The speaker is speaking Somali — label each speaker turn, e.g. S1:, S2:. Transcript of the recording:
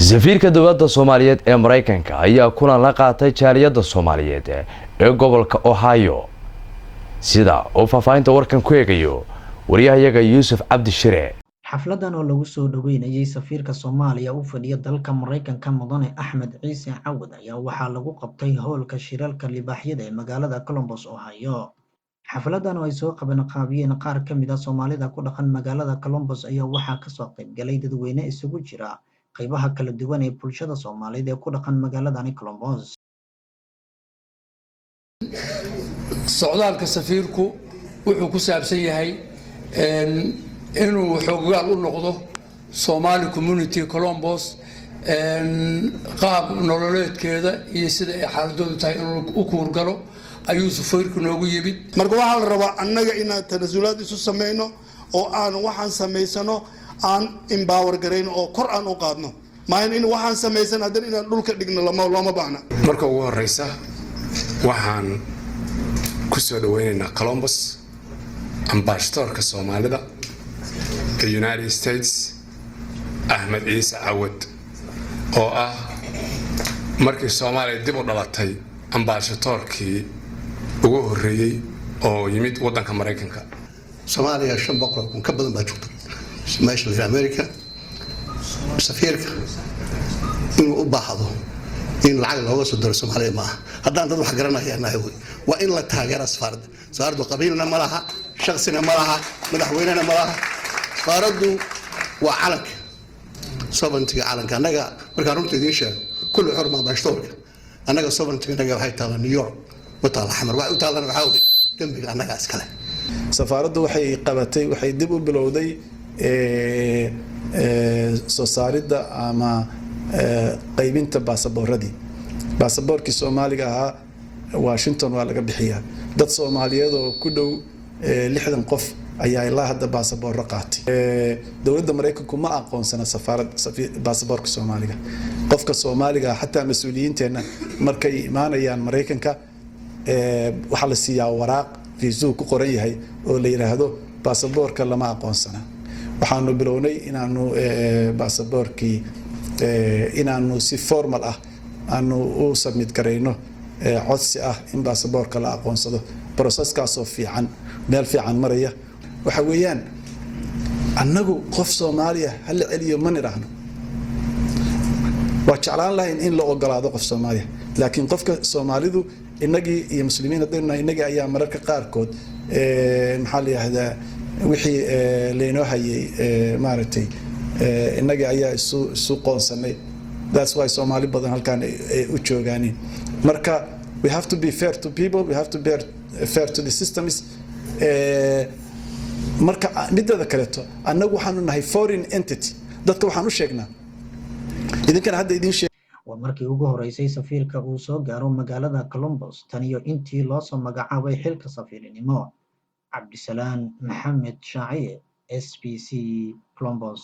S1: safiirka dowladda Soomaaliyeed ee Mareykanka ayaa kulan la qaatay jaaliyadda Soomaaliyeed ee gobolka Ohio sida uu faafaynta warkan ku eegayo wariyahayaga Yuusuf Cabdi Shire.
S2: xafladan oo lagu soo dhaweynayay safiirka Soomaaliya u fadhiya dalka Mareykanka Mudane Axmed Ciise Cawad ayaa waxaa lagu qabtay hoolka shirarka libaaxyada ee magaalada Columbus, Ohio. xafladan oo ay soo qabanqaabiyeen qaar ka mid ah Soomaalida ku dhaqan magaalada Columbus ayaa waxaa ka soo qayb galay dadweyne isugu jira qaybaha kala duwan ee bulshada Soomaaliyeed ee ku dhaqan magaaladani Columbus.
S3: socdaalka safiirku wuxuu ku saabsan yahay inuu xoggaal u noqdo Somali community Columbus qaab nololeedkeeda iyo sida ay xaaladoodu tahay inuu u kuurgalo ayuu safiirku noogu yimid.
S4: marka waxaa la rabaa annaga inaan tanasulaad isu sameyno oo aan waxaan samaysano aan empower gareyno oo kor aan u qaadno maahan in waxaan samaysan hadan inaan dhulka dhigno looma baahna.
S5: marka ugu horeysa waxaan ku soo dhaweynaynaa Columbus ambassadorka Soomaalida ee United States Axmed Ciise Cawad oo ah markii Soomaaliya dib u dhalatay ambassadorkii ugu horeeyay oo yimid wadanka Mareykanka.
S6: Soomaaliya 500 kun ka badan baa joogta meesha la Amerika. safiirka inuu u baahdo in lacag looga soo diro Soomaaliya ma aha haddaan dad wax garanayaan waa in la taageero safardu qabiilna ma laha shakhsina ma laha madaxweynena ma laha safardu waa calanka sovereignty calanka anaga marka runta idin sheego kullu xurma bashtoorka anaga sovereignty anaga waxay taala New York wataala xamar waxa u taalana waxa weeye dambiga anaga iskale.
S7: safaradu waxay qabatay waxay dib u bilowday soo saaridda ama qaybinta baasaboorkii Soomaaliga ahaa Washington waa laga bixiyaa dad Soomaaliyeed oo ku dhow 60 qof ayaa ilaa hadda baasaboor qaatay. dowladda Mareykanku ma aqoonsana baasaboorka Soomaaliga qofka Soomaaliga xataa mas'uuliyiinteena markay imaanayaan Mareykanka waxa la siiyaa waraaq fiisu ku qoran yahay oo la yiraahdo baasaboorka lama aqoonsana. waxaanu bilownay inaanu baasaboorkii inaanu si formal ah aanu u submit gareyno codsi ah in baasaboorka la aqoonsado processkaas oo fiican meel fiican maraya. waxa weeyaan annagu qof Soomaaliya hal celiyo ma niraahno waa jeclaan lahayn in la ogolaado qof Soomaaliya laakiin qofka Soomaalidu inagii iyo muslimiin haddana inagii ayaa mararka qaarkood maxaa la yiraahdaa wixii leenoo hayay maaragtay inagii ayaa isu qoonsanay. That's why Somali badan halkaan u joogaaniin. marka we have to be fair to people, we have to be fair to the systems. marka midda kaleeto annagu waxaanu nahay foreign entity dadka waxaan u sheegnaa idinkana hadda idin sheeg
S2: waa markii ugu horeysay safiirka uu soo gaaro magaalada Columbus tan iyo intii loo soo magacaabay xilka safiirnimo. Cabdisalaan Maxamed Shaaciye, SBC Columbus.